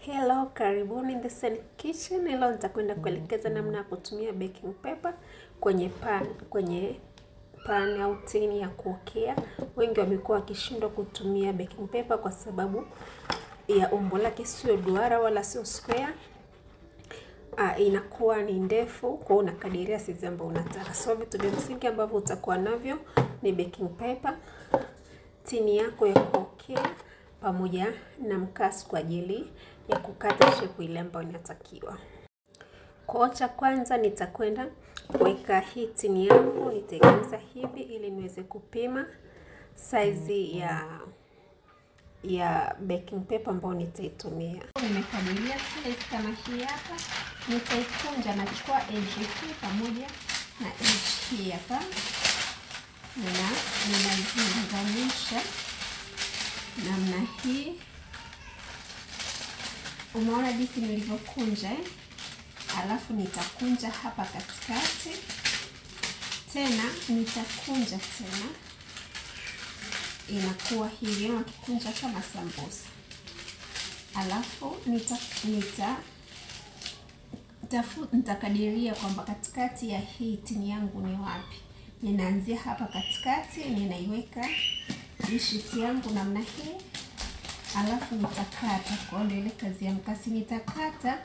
Hello, karibuni in the Sun Kitchen. Leo nitakwenda kuelekeza namna ya kutumia baking paper kwenye pan au tini ya kuokea. Wengi wamekuwa wakishindwa kutumia baking paper kwa sababu ya umbo lake sio duara wala sio square. Inakuwa ni ndefu, kwa unakadiria size ambayo unataka. So vitu vya msingi ambavyo utakuwa navyo ni baking paper, tini yako ya kuokea pamoja na mkasi kwa ajili ya kukata shape ile ambayo inatakiwa. Kwa cha kwanza nitakwenda kuweka hii tini yangu, nitaigeuza hivi ili niweze kupima size ya baking paper ambayo nitaitumia. Nimekadiria size kama hii hapa. Nitaikunja, nachukua edge hii pamoja na edge hii hapa. Ninaziunganisha namna hii. Umeona jinsi nilivyokunja alafu nitakunja hapa katikati. Tena nitakunja tena. Inakuwa hivi, unakunja kama sambusa. Alafu nitakadiria kwamba katikati ya hii tini yangu ni wapi. Ninaanzia hapa katikati, ninaiweka sheet yangu namna hii. Alafu nitakata kwa ile kazi ya mkasi, nitakata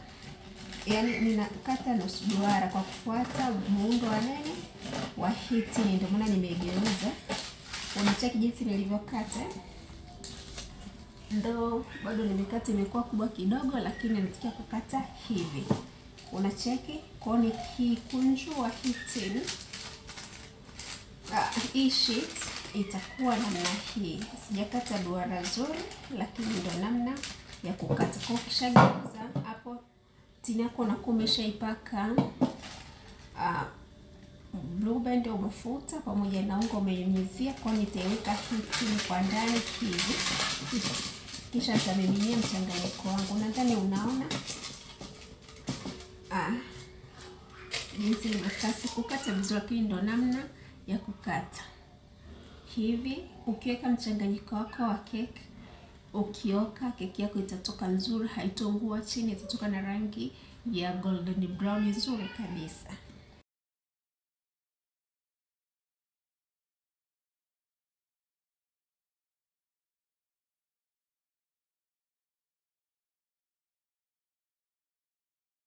yani ninakata nusu duara kwa kufuata muundo wa nene wa hii tini. Ndio maana nimeigeuza. Unacheki jinsi nilivyokata. Ndio bado nimekata imekuwa kubwa kidogo, lakini nitakia kukata hivi. Unacheki kwa ni hii kunjua hii tini. Hii sheet itakuwa namna hii. Sijakata duara zuri, lakini ndio namna ya kukata. Kwa ukishageuza hapo tini yako unakuwa umeshaipaka blue band au mafuta pamoja na unga umenyunyizia. Kwa nitaiweka hii tini kwa ndani hivi. Kisha nitamiminia mchanganyiko wangu. Nadhani unaona jinsi nilivyokata. Kukata vizuri, lakini ndio namna ya kukata hivi. Ukiweka mchanganyiko wako wa keki, ukioka keki yako itatoka nzuri, haitaungua chini, itatoka na rangi ya golden brown nzuri kabisa.